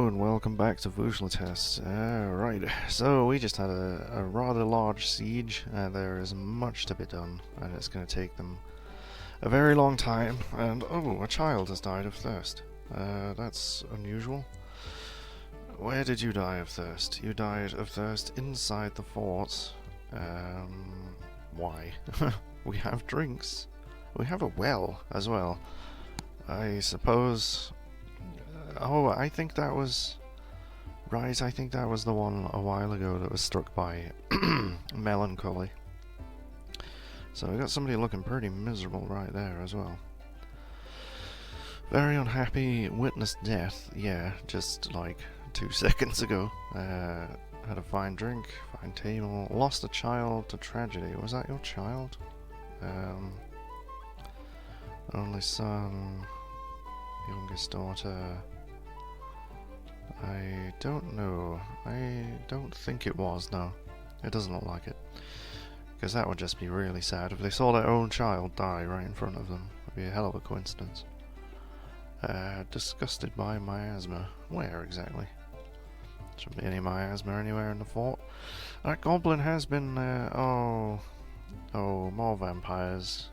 and welcome back to Vúshlitast. Right, so we just had a rather large siege. There is much to be done, and it's going to take them a very long time. And oh, a child has died of thirst. That's unusual. Where did you die of thirst? You died of thirst inside the fort. Why? We have drinks. We have a well as well. I suppose. Oh, I think that was. Right, I think that was the one a while ago that was struck by melancholy. So we got somebody looking pretty miserable right there as well. Very unhappy, witnessed death, yeah, just like 2 seconds ago. Had a fine drink, fine table, lost a child to tragedy. Was that your child? Only son, youngest daughter. I don't know. I don't think it was, no. It doesn't look like it. Because that would just be really sad. If they saw their own child die right in front of them, it would be a hell of a coincidence. Disgusted by miasma. Where exactly? Shouldn't be any miasma anywhere in the fort. That goblin has been, oh, more vampires.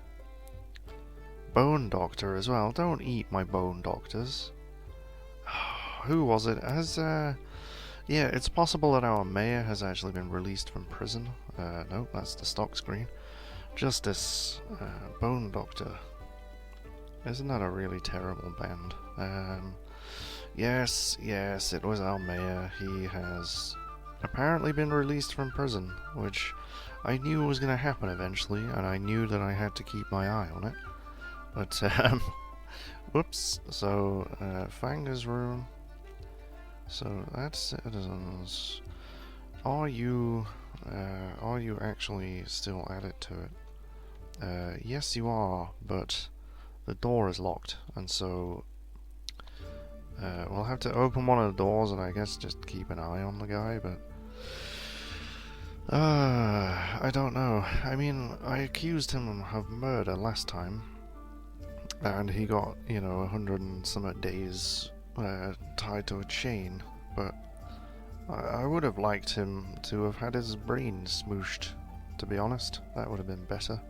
Bone doctor as well. Don't eat my bone doctors. Who was it? Yeah, it's possible that our mayor has actually been released from prison. No, that's the stock screen. Justice, Bone Doctor. Isn't that a really terrible band? Yes, it was our mayor. He has apparently been released from prison, which I knew was going to happen eventually, and I knew that I had to keep my eye on it. But, whoops. So, Fanger's room. So that's citizens. Are you actually still added to it? Yes, you are, but the door is locked, and so we'll have to open one of the doors, and I guess just keep an eye on the guy. But I don't know. I mean, I accused him of murder last time, and he got 100 and some days. Tied to a chain, but I would have liked him to have had his brain smooshed, to be honest. That would have been better.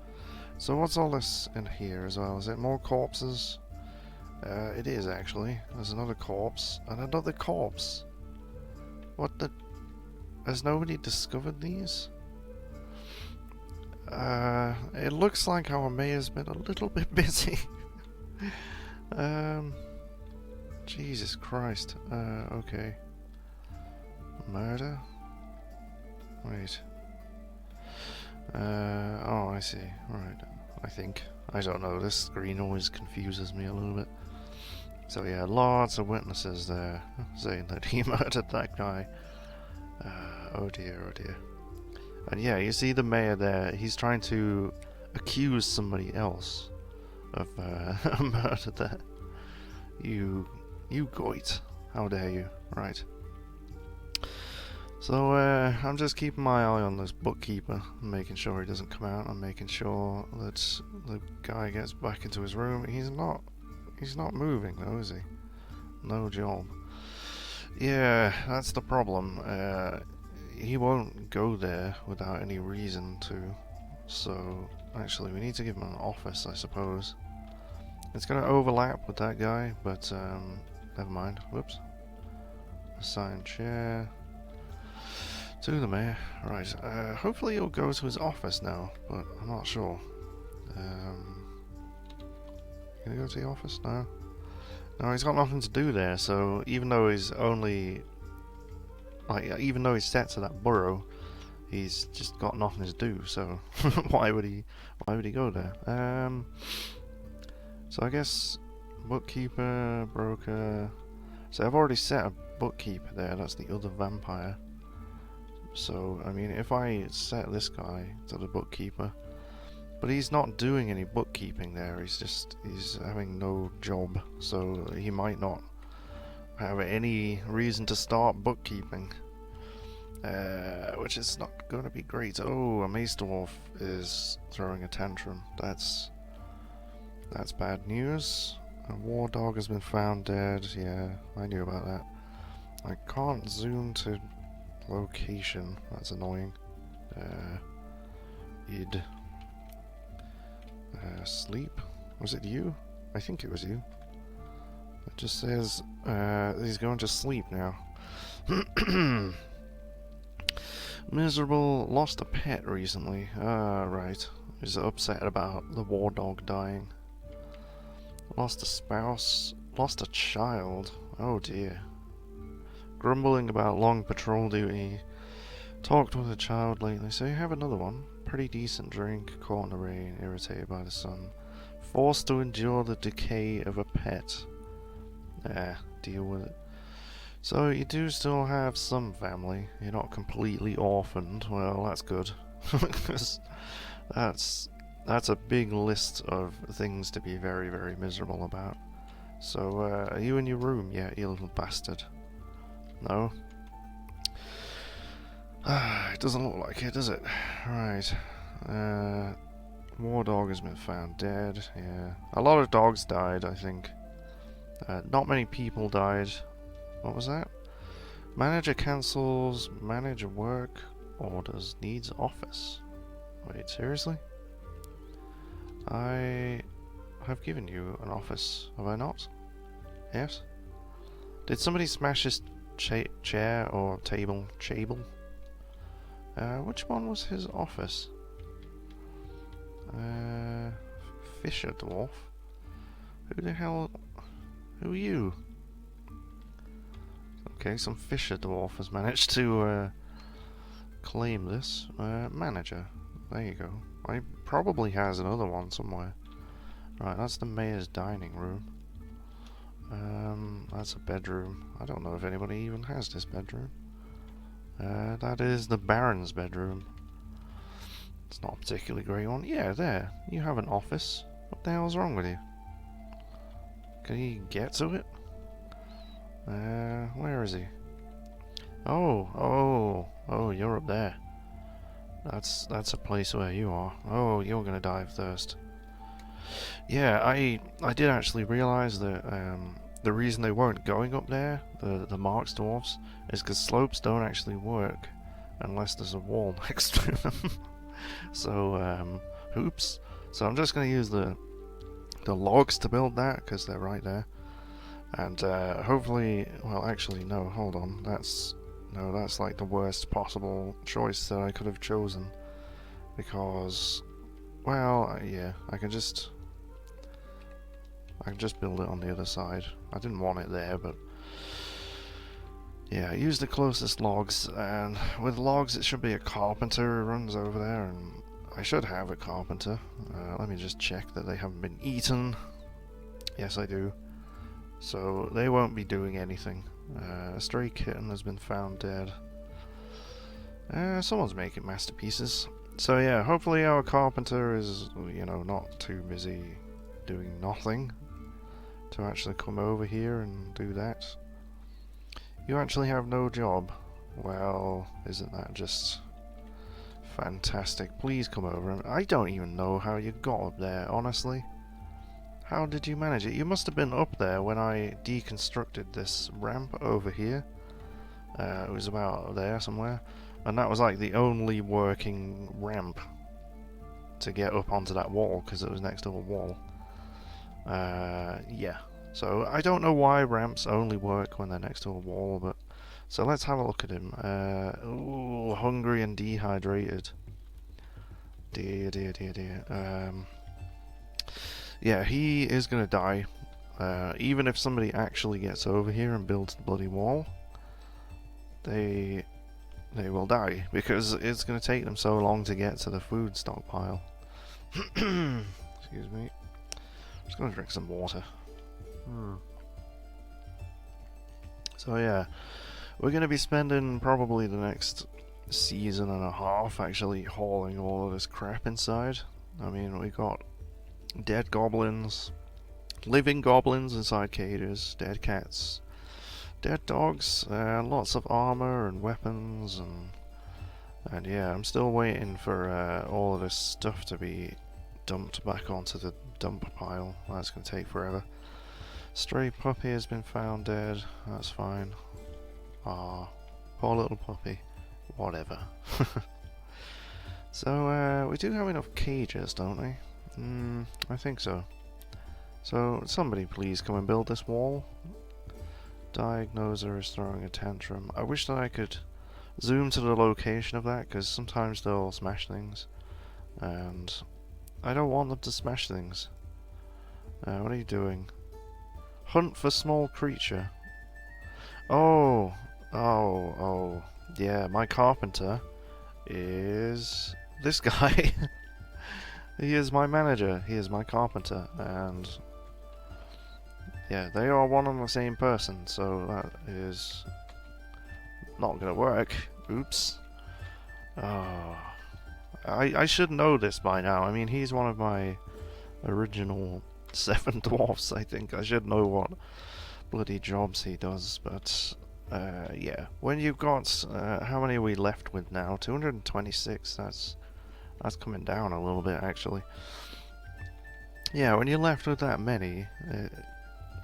So what's all this in here as well? Is it more corpses? It is actually. There's another corpse, and another corpse. What the... Has nobody discovered these? It looks like our mayor's been a little bit busy. Jesus Christ. Okay. Murder? Wait. Oh, I see. Right. I think. I don't know. This screen always confuses me a little bit. So yeah, lots of witnesses there saying that he murdered that guy. Oh dear, oh dear. And yeah, you see the mayor there. He's trying to accuse somebody else of murder there. You goit. How dare you. Right. So, I'm just keeping my eye on this bookkeeper, making sure he doesn't come out, and making sure that the guy gets back into his room. He's not moving though, is he? No job. Yeah, that's the problem. He won't go there without any reason to. So, actually, we need to give him an office, I suppose. It's going to overlap with that guy, but, never mind. Whoops. Assign chair to the mayor. Right. Hopefully he'll go to his office now, but I'm not sure. Gonna go to the office? No. No, he's got nothing to do there. So even though he's only, even though he's set to that borough, he's just got nothing to do. So why would he go there? So I guess bookkeeper, broker. So I've already set a bookkeeper there. That's the other vampire. So I mean, if I set this guy to the bookkeeper, but he's not doing any bookkeeping there. He's having no job, so he might not have any reason to start bookkeeping, which is not going to be great. Oh, a mace dwarf is throwing a tantrum. That's bad news. A war dog has been found dead. Yeah, I knew about that. I can't zoom to location. That's annoying. Id. Sleep? Was it you? I think it was you. It just says he's going to sleep now. Miserable. Lost a pet recently. Right. He's upset about the war dog dying. Lost a spouse. Lost a child. Oh dear. Grumbling about long patrol duty. Talked with a child lately, so you have another one. Pretty decent drink. Caught in the rain. Irritated by the sun. Forced to endure the decay of a pet. Deal with it. So you do still have some family. You're not completely orphaned. Well, that's good. Because that's a big list of things to be very, very miserable about. So, are you in your room yet, you little bastard? No? It doesn't look like it, does it? Right. War dog has been found dead. Yeah. A lot of dogs died, I think. Not many people died. What was that? Manager cancels manager work orders, needs office. Wait, seriously? I have given you an office, have I not? Yes? Did somebody smash his chair or table? Which one was his office? Fisher Dwarf? Who the hell? Who are you? Okay, some Fisher Dwarf has managed to claim this. Manager. There you go. He probably has another one somewhere. Right, that's the mayor's dining room. That's a bedroom. I don't know if anybody even has this bedroom. That is the Baron's bedroom. It's not a particularly great one. Yeah, there. You have an office. What the hell's wrong with you? Can you get to it? Where is he? Oh, you're up there. That's a place where you are. Oh, you're gonna die of thirst. Yeah, I did actually realise that the reason they weren't going up there, the Marks dwarfs, is because slopes don't actually work unless there's a wall next to them. So, oops. So I'm just gonna use the logs to build that because they're right there. And hopefully, well, actually, no, hold on. That's like the worst possible choice that I could have chosen. Because, well, yeah, I can just build it on the other side. I didn't want it there, but yeah, use the closest logs. And with logs, it should be a carpenter who runs over there, and I should have a carpenter. Let me just check that they haven't been eaten. Yes, I do. So they won't be doing anything. A stray kitten has been found dead. Someone's making masterpieces. So yeah, hopefully our carpenter is, you know, not too busy doing nothing to actually come over here and do that. You actually have no job. Well, isn't that just fantastic? Please come over. I don't even know how you got up there, honestly. How did you manage it? You must have been up there when I deconstructed this ramp over here. It was about there somewhere. And that was like the only working ramp to get up onto that wall, because it was next to a wall. Yeah. So I don't know why ramps only work when they're next to a wall, but... So let's have a look at him. Ooh, hungry and dehydrated. Dear. Yeah, he is going to die. Even if somebody actually gets over here and builds the bloody wall, they will die, because it's going to take them so long to get to the food stockpile. Excuse me. I'm just going to drink some water. So yeah, we're going to be spending probably the next season and a half actually hauling all of this crap inside. I mean, we got dead goblins, living goblins inside cages, dead cats, dead dogs, lots of armor and weapons, and yeah, I'm still waiting for all of this stuff to be dumped back onto the dump pile. That's going to take forever. Stray puppy has been found dead. That's fine. Ah, poor little puppy. Whatever. So, we do have enough cages, don't we? I think so. So, somebody please come and build this wall. Diagnoser is throwing a tantrum. I wish that I could zoom to the location of that, because sometimes they'll smash things. And I don't want them to smash things. What are you doing? Hunt for small creature. Oh, yeah, my carpenter is this guy. He is my manager, he is my carpenter, and yeah, they are one and the same person, so that is not gonna work. Oops. Oh, I should know this by now. I mean, he's one of my original 7 dwarfs, I think. I should know what bloody jobs he does, but yeah. When you've got, how many are we left with now? 226, that's coming down a little bit, actually. Yeah, when you're left with that many,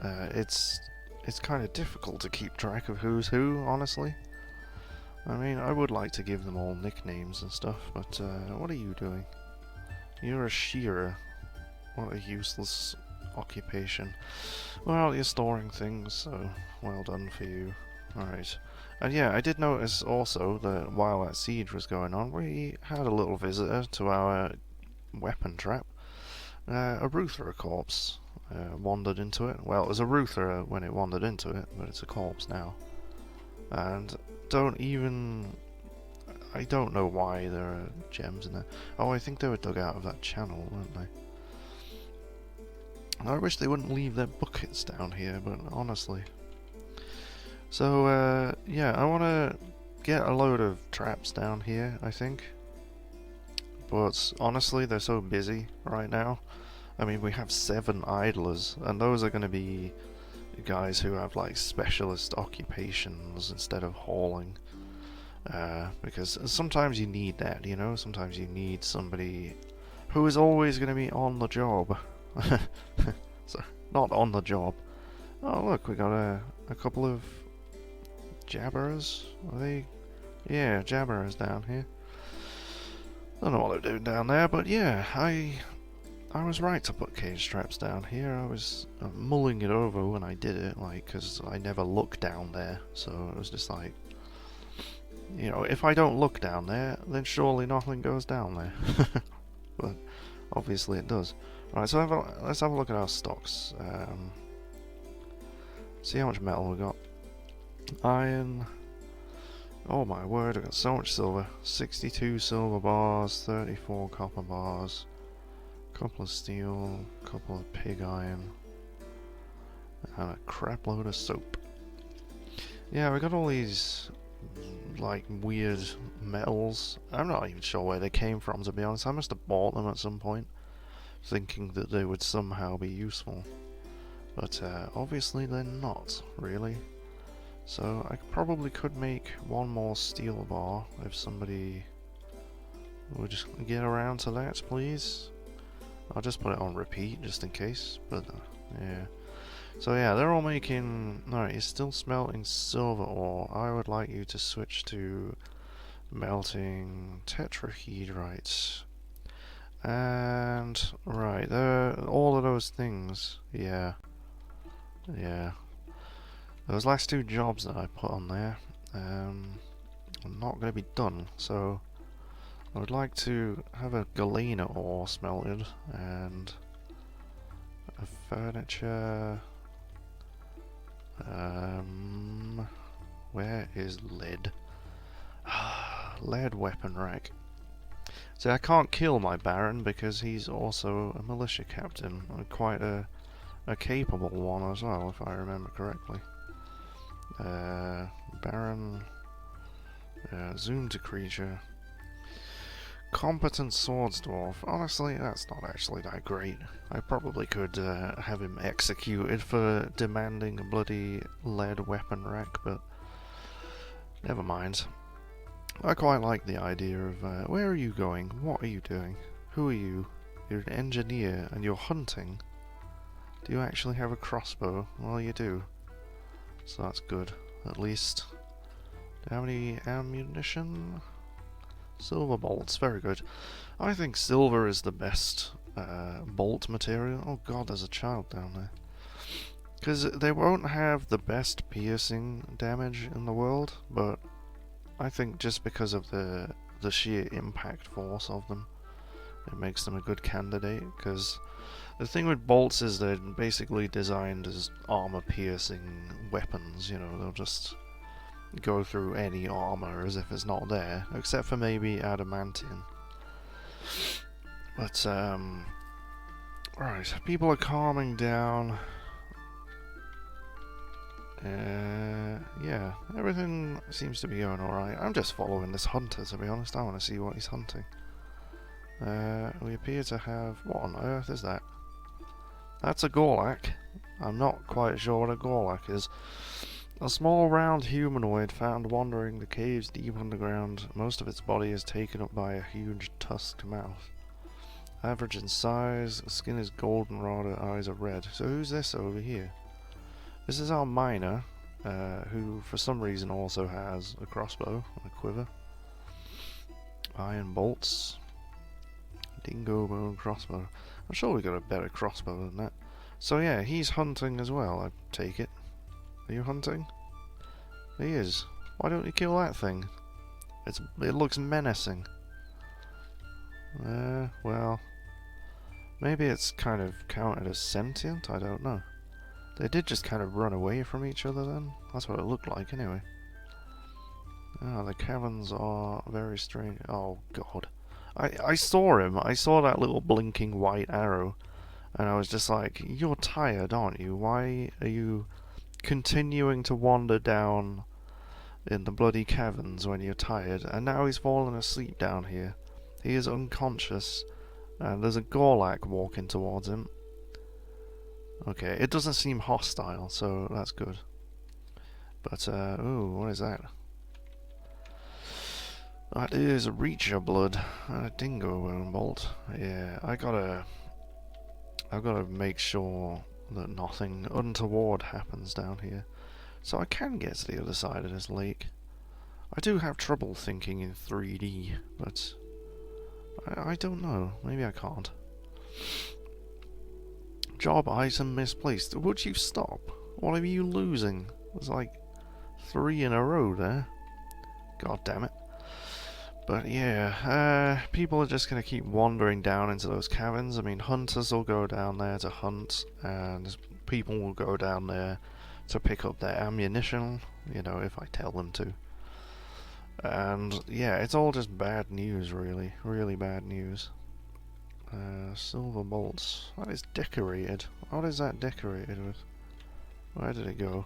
it's kind of difficult to keep track of who's who, honestly. I mean, I would like to give them all nicknames and stuff, but what are you doing? You're a shearer. What a useless occupation. Well, you're storing things, so well done for you. Alright. And yeah, I did notice also that while that siege was going on, we had a little visitor to our weapon trap. A Ruthra corpse wandered into it. Well, it was a Ruthra when it wandered into it, but it's a corpse now. And I don't know why there are gems in there. Oh, I think they were dug out of that channel, weren't they? I wish they wouldn't leave their buckets down here, but honestly. So, yeah, I want to get a load of traps down here, I think. But honestly, they're so busy right now. I mean, we have 7 idlers, and those are going to be guys who have like specialist occupations instead of hauling. Because sometimes you need that, you know? Sometimes you need somebody who is always going to be on the job. So, not on the job. Oh look, we got a couple of jabberers. Are they? Yeah, jabberers down here. Don't know what they're doing down there, but yeah, I was right to put cage traps down here. I was mulling it over when I did it, like, because I never look down there, so it was just like, you know, if I don't look down there, then surely nothing goes down there. But obviously it does. Right, so let's have a look at our stocks. See how much metal we got. Iron. Oh my word, I got so much silver. 62 silver bars, 34 copper bars, couple of steel, couple of pig iron, and a crap load of soap. Yeah, we got all these like weird metals. I'm not even sure where they came from, to be honest. I must have bought them at some point, thinking that they would somehow be useful. But obviously they're not, really. So I probably could make one more steel bar if somebody would just get around to that, please. I'll just put it on repeat just in case, but yeah. So yeah, they're all making... Alright, you're still smelting silver ore. I would like you to switch to melting tetrahedrites. And right, all of those things, yeah. Those last 2 jobs that I put on there are not going to be done, so I would like to have a galena ore smelted and a furniture. Where is lead? Lead weapon rack. See, I can't kill my Baron because he's also a militia captain, and quite a capable one as well, if I remember correctly. Baron, zoom to creature. Competent swords dwarf. Honestly, that's not actually that great. I probably could have him executed for demanding a bloody lead weapon rack, but never mind. I quite like the idea of, where are you going? What are you doing? Who are you? You're an engineer and you're hunting. Do you actually have a crossbow? Well, you do. So that's good, at least. Do you have any ammunition? Silver bolts, very good. I think silver is the best bolt material. Oh god, there's a child down there. Because they won't have the best piercing damage in the world, but I think just because of the sheer impact force of them, it makes them a good candidate. Because the thing with bolts is they're basically designed as armor-piercing weapons. You know, they'll just go through any armor as if it's not there, except for maybe adamantium. But right, people are calming down. Yeah, everything seems to be going alright. I'm just following this hunter, to be honest. I want to see what he's hunting. We appear to have... What on earth is that? That's a Gorlak. I'm not quite sure what a Gorlak is. A small round humanoid found wandering the caves deep underground. Most of its body is taken up by a huge tusked mouth. Average in size, skin is goldenrod, eyes are red. So who's this over here? This is our miner, who for some reason also has a crossbow and a quiver. Iron bolts. Dingo bone crossbow. I'm sure we got a better crossbow than that. So yeah, he's hunting as well, I take it. Are you hunting? He is. Why don't you kill that thing? It looks menacing. Well... Maybe it's kind of counted as sentient, I don't know. They did just kind of run away from each other then. That's what it looked like anyway. Oh, the caverns are very strange. Oh god. I saw him. I saw that little blinking white arrow. And I was just like, you're tired, aren't you? Why are you continuing to wander down in the bloody caverns when you're tired? And now he's fallen asleep down here. He is unconscious. And there's a Gorlak walking towards him. Okay, it doesn't seem hostile, so that's good. But, ooh, what is that? That is Reacher blood and a dingo bone bolt. Yeah, I've gotta make sure that nothing untoward happens down here. So I can get to the other side of this lake. I do have trouble thinking in 3D, but I don't know. Maybe I can't. Job item misplaced. Would you stop? What are you losing? There's like 3 in a row there. God damn it. But yeah, people are just going to keep wandering down into those caverns. I mean, hunters will go down there to hunt, and people will go down there to pick up their ammunition, you know, if I tell them to. And yeah, it's all just bad news, really. Really bad news. Silver bolts. That is decorated. What is that decorated with? Where did it go?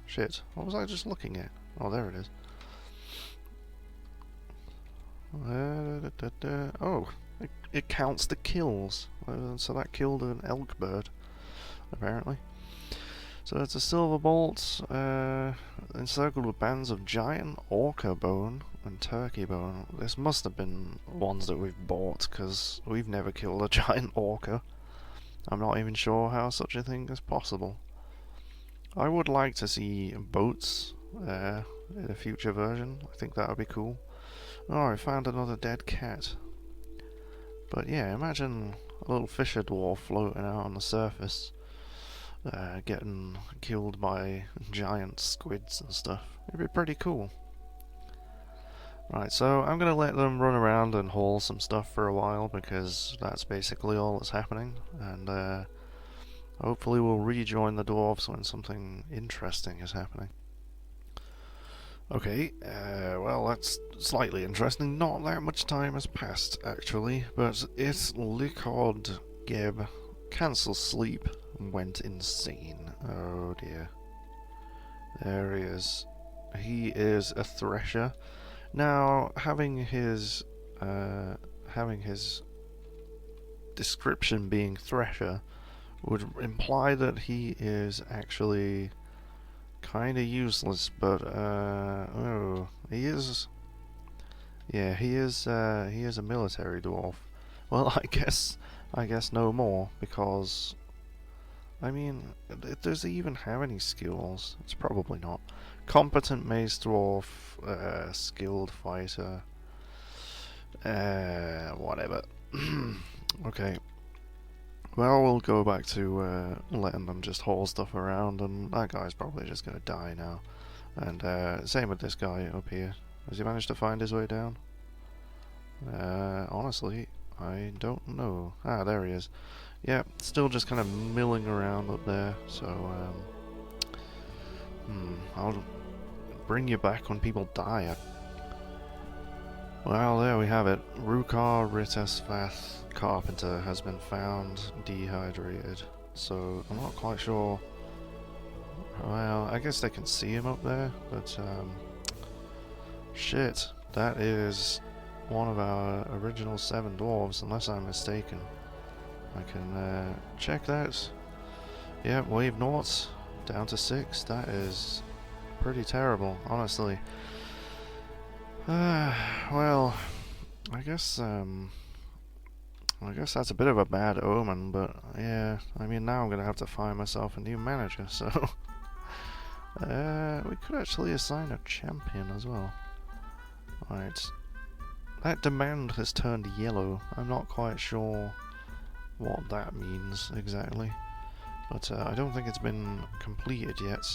Shit. What was I just looking at? Oh, there it is. Oh, it counts the kills. So that killed an elk bird, apparently. So it's a silver bolt, encircled with bands of giant orca bone and turkey bone. This must have been ones that we've bought, because we've never killed a giant orca. I'm not even sure how such a thing is possible. I would like to see boats in a future version. I think that would be cool. Oh, I found another dead cat. But yeah, imagine a little fisher dwarf floating out on the surface, getting killed by giant squids and stuff. It'd be pretty cool. Right, so I'm going to let them run around and haul some stuff for a while, because that's basically all that's happening. And hopefully we'll rejoin the dwarves when something interesting is happening. Okay, well, that's slightly interesting. Not that much time has passed, actually, but it's Likod Geb cancelled sleep and went insane. Oh dear. There he is. He is a thresher. Now, having his description being thresher would imply that he is actually kinda useless, but oh, he is. Yeah, he is a military dwarf. Well, I guess no more, because I mean, does he even have any skills? It's probably not. Competent mace dwarf, skilled fighter, whatever. Okay. Well, we'll go back to letting them just haul stuff around, and that guy's probably just gonna die now. And same with this guy up here. Has he managed to find his way down? Honestly, I don't know. Ah, there he is. Yeah, still just kind of milling around up there, so, I'll bring you back when people die. Well, there we have it. Rukar Ritesvath Carpenter has been found dehydrated, so I'm not quite sure. Well, I guess they can see him up there, but, shit, that is one of our original 7 dwarves, unless I'm mistaken. I can check that. Yeah, wave noughts down to 6. That is pretty terrible, honestly. Well, I guess that's a bit of a bad omen, but yeah, I mean, now I'm gonna have to find myself a new manager, so we could actually assign a champion as well. Alright. That demand has turned yellow. I'm not quite sure what that means exactly, but I don't think it's been completed yet.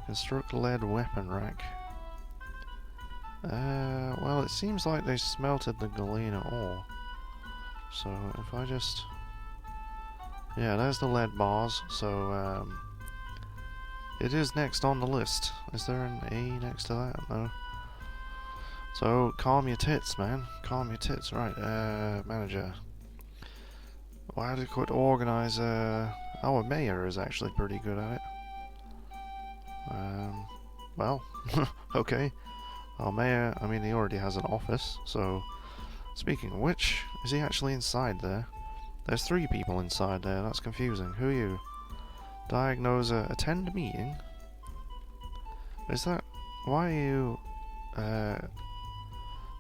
Construct lead weapon rack. Well, it seems like they smelted the galena ore. So if I just... Yeah, there's the lead bars, so it is next on the list. Is there an A next to that? No. So, calm your tits, man. Calm your tits. Right, manager. Well, adequate organizer. Our mayor is actually pretty good at it. Well, okay. Our mayor, I mean, he already has an office, so... Speaking of which, is he actually inside there? There's 3 people inside there, that's confusing. Who are you? Diagnoser, attend meeting? Is that... Why are you...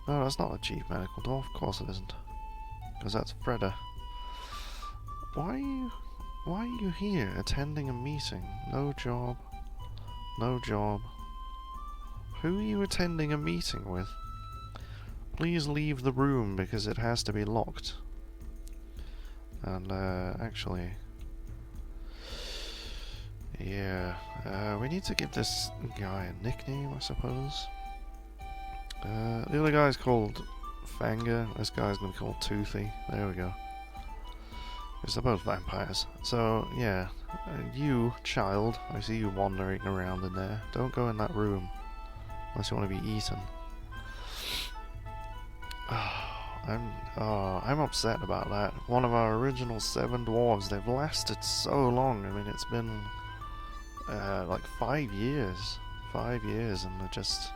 No, that's not a chief medical dwarf, of course it isn't. Because that's Freda. Why are you here, attending a meeting? No job. No job. Who are you attending a meeting with? Please leave the room because it has to be locked. And, actually... Yeah, we need to give this guy a nickname, I suppose. The other guy's called Fanger, this guy's gonna be called Toothy. There we go. Because they're both vampires. So, yeah, you, child, I see you wandering around in there. Don't go in that room. Unless you want to be eaten. I'm upset about that. One of our original 7 dwarves, they've lasted so long. I mean, it's been like 5 years. 5 years, and they just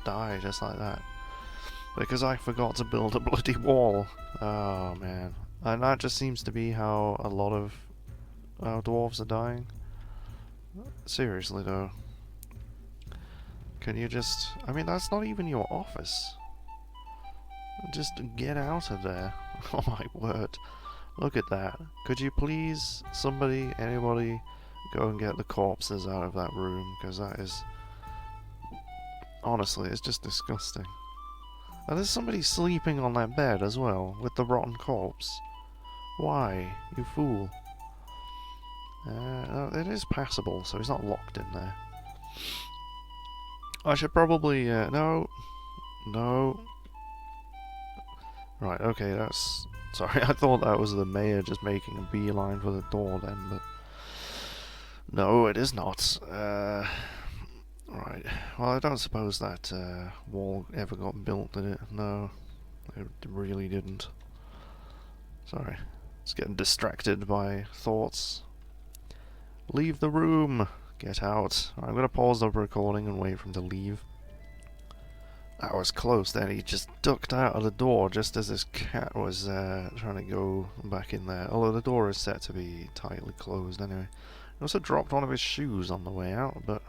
die just like that. Because I forgot to build a bloody wall. Oh man. And that just seems to be how a lot of our dwarves are dying. Seriously though. Can you just... I mean, that's not even your office. Just get out of there. Oh my word. Look at that. Could you please, somebody, anybody, go and get the corpses out of that room? Because that is... Honestly, it's just disgusting. And there's somebody sleeping on that bed as well, with the rotten corpse. Why? You fool. It is passable, so he's not locked in there. I should probably... no. No. Right, okay, that's... Sorry, I thought that was the mayor just making a beeline for the door then, but... No, it is not. Right. Well, I don't suppose that wall ever got built, did it? No, it really didn't. Sorry. It's getting distracted by thoughts. Leave the room! Get out. I'm going to pause the recording and wait for him to leave. That was close then. He just ducked out of the door just as this cat was trying to go back in there. Although the door is set to be tightly closed anyway. He also dropped one of his shoes on the way out, but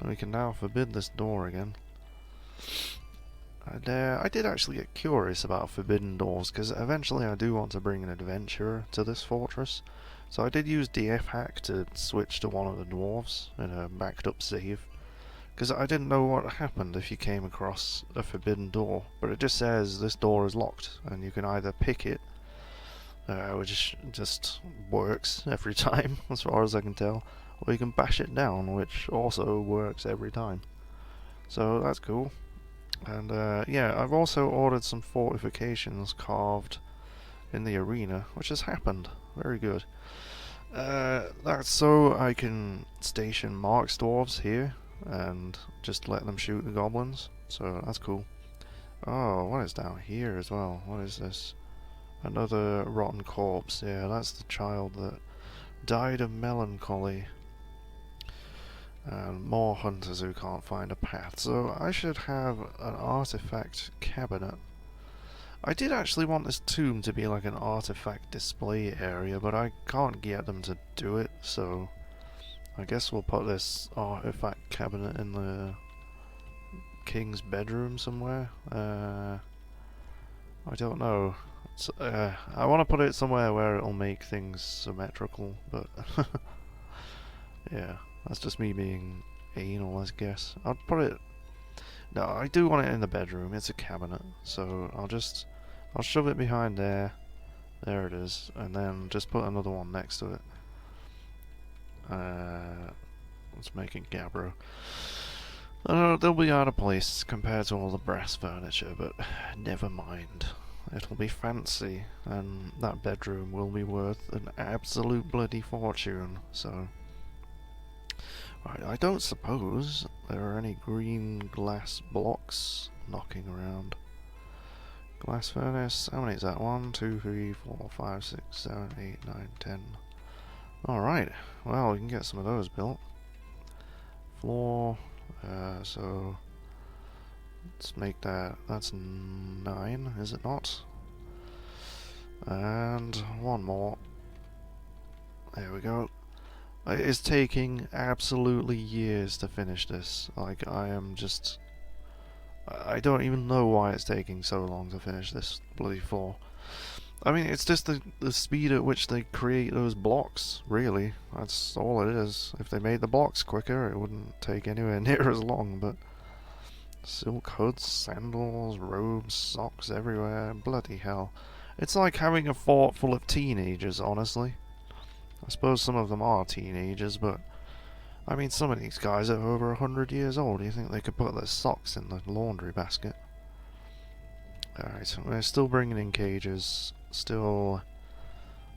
we can now forbid this door again. And, I did actually get curious about forbidden doors, because eventually I do want to bring an adventurer to this fortress. So I did use DF hack to switch to one of the dwarves in a backed up save, because I didn't know what happened if you came across a forbidden door, but it just says this door is locked, and you can either pick it, which just works every time as far as I can tell, or you can bash it down, which also works every time. So that's cool. And yeah, I've also ordered some fortifications carved in the arena, which has happened. Very good. That's so I can station marks dwarves here and just let them shoot the goblins. So that's cool. Oh, what is down here as well? What is this? Another rotten corpse. Yeah, that's the child that died of melancholy. And more hunters who can't find a path. So I should have an artifact cabinet. I did actually want this tomb to be like an artifact display area, but I can't get them to do it, so I guess we'll put this artifact cabinet in the king's bedroom somewhere. I don't know. I want to put it somewhere where it'll make things symmetrical, but yeah, that's just me being anal, I guess. I'll put it... No, I do want it in the bedroom. It's a cabinet, so I'll shove it behind there. There it is, and then just put another one next to it. Let's make it Gabbro. They'll be out of place compared to all the brass furniture, but never mind. It'll be fancy, and that bedroom will be worth an absolute bloody fortune, so... Right, I don't suppose there are any green glass blocks knocking around. Glass furnace, how many is that? 1, 2, 3, 4, 5, 6, 7, 8, 9, 10. Alright, well, we can get some of those built. Floor, so let's make that, that's 9, is it not? And one more. There we go. It is taking absolutely years to finish this. Like, I don't even know why it's taking so long to finish this bloody floor. I mean, it's just the speed at which they create those blocks, really. That's all it is. If they made the blocks quicker, it wouldn't take anywhere near as long, but... Silk hoods, sandals, robes, socks everywhere, bloody hell. It's like having a fort full of teenagers, honestly. I suppose some of them are teenagers, but... I mean, some of these guys are over 100 years old. Do you think they could put their socks in the laundry basket? Alright, we're still bringing in cages, still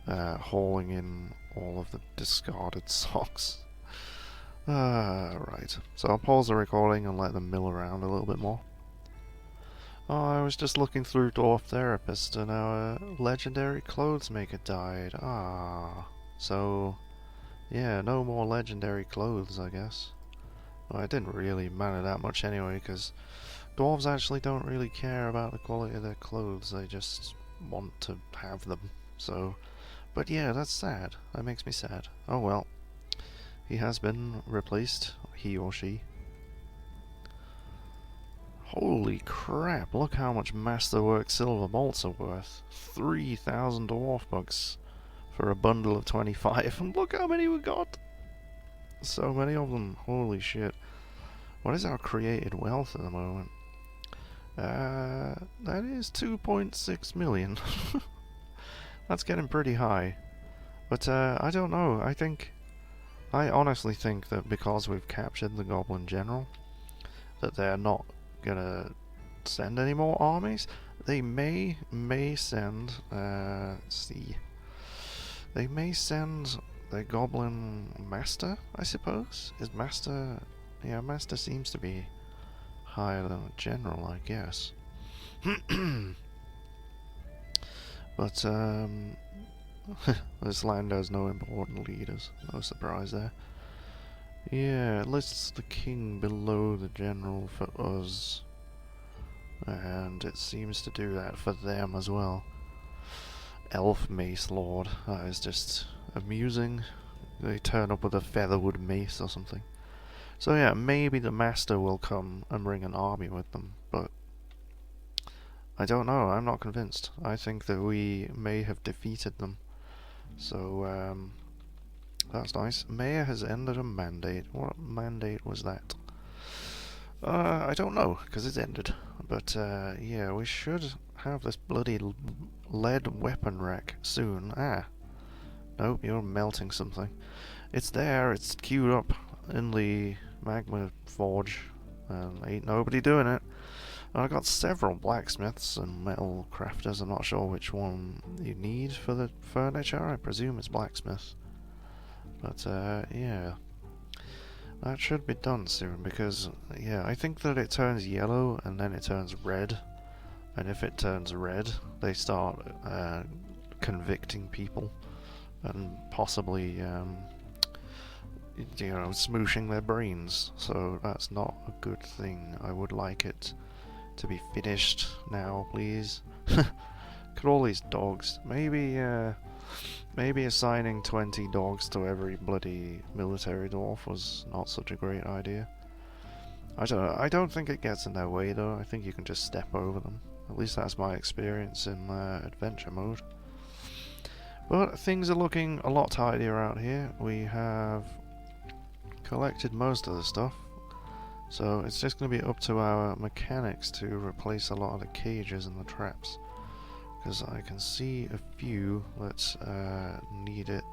hauling in all of the discarded socks. Right, so I'll pause the recording and let them mill around a little bit more. Oh, I was just looking through Dwarf Therapist and our legendary clothes maker died. Ah, so yeah, no more legendary clothes, I guess. Well, it didn't really matter that much anyway, because dwarves actually don't really care about the quality of their clothes, they just want to have them, so... But yeah, that's sad. That makes me sad. Oh well. He has been replaced, he or she. Holy crap, look how much Masterwork silver bolts are worth. 3,000 dwarf bucks for a bundle of 25, and look how many we got! So many of them, holy shit. What is our created wealth at the moment? That is 2.6 million. That's getting pretty high. But I don't know, I honestly think that because we've captured the Goblin General, that they're not gonna send any more armies. They may send, let's see, they may send the Goblin Master, I suppose? Is Master, yeah, Master seems to be higher than a General, I guess. But, this land has no important leaders, no surprise there. Yeah, it lists the king below the general for us, and it seems to do that for them as well. Elf Mace Lord, that is just amusing. They turn up with a featherwood mace or something. So yeah, maybe the master will come and bring an army with them, but I don't know, I'm not convinced. I think that we may have defeated them. So, that's nice. Mayor has ended a mandate. What mandate was that? I don't know, because it's ended. But, yeah, we should have this bloody lead weapon rack soon. Ah. Nope, you're melting something. It's there, it's queued up in the magma forge. And ain't nobody doing it. And I got several blacksmiths and metal crafters. I'm not sure which one you need for the furniture. I presume it's blacksmith. But, yeah. That should be done soon because, yeah, I think that it turns yellow and then it turns red. And if it turns red, they start convicting people and possibly, you know, smooshing their brains. So that's not a good thing. I would like it to be finished now, please. Look at all these dogs. Maybe assigning 20 dogs to every bloody military dwarf was not such a great idea. I don't think it gets in their way though. I think you can just step over them. At least that's my experience in adventure mode. But things are looking a lot tidier out here. We have collected most of the stuff. So it's just going to be up to our mechanics to replace a lot of the cages and the traps. Because I can see a few that need it.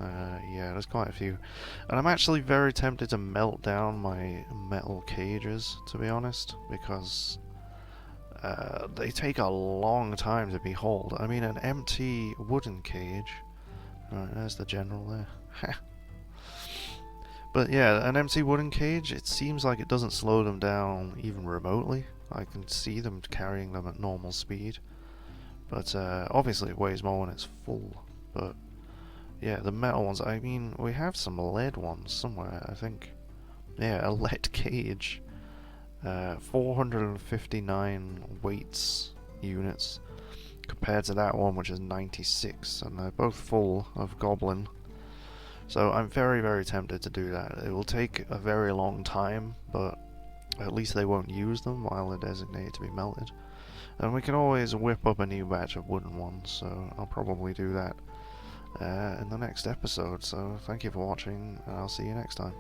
Yeah, there's quite a few. And I'm actually very tempted to melt down my metal cages, to be honest. Because they take a long time to be hauled. I mean, an empty wooden cage... Right, there's the general there. But yeah, an empty wooden cage, it seems like it doesn't slow them down even remotely. I can see them carrying them at normal speed. But obviously it weighs more when it's full. But yeah, the metal ones, I mean, we have some lead ones somewhere, I think. Yeah, a lead cage. 459 weights units compared to that one which is 96, and they're both full of goblin. So I'm very, very tempted to do that. It will take a very long time, but at least they won't use them while they're designated to be melted. And we can always whip up a new batch of wooden ones, so I'll probably do that in the next episode. So thank you for watching, and I'll see you next time.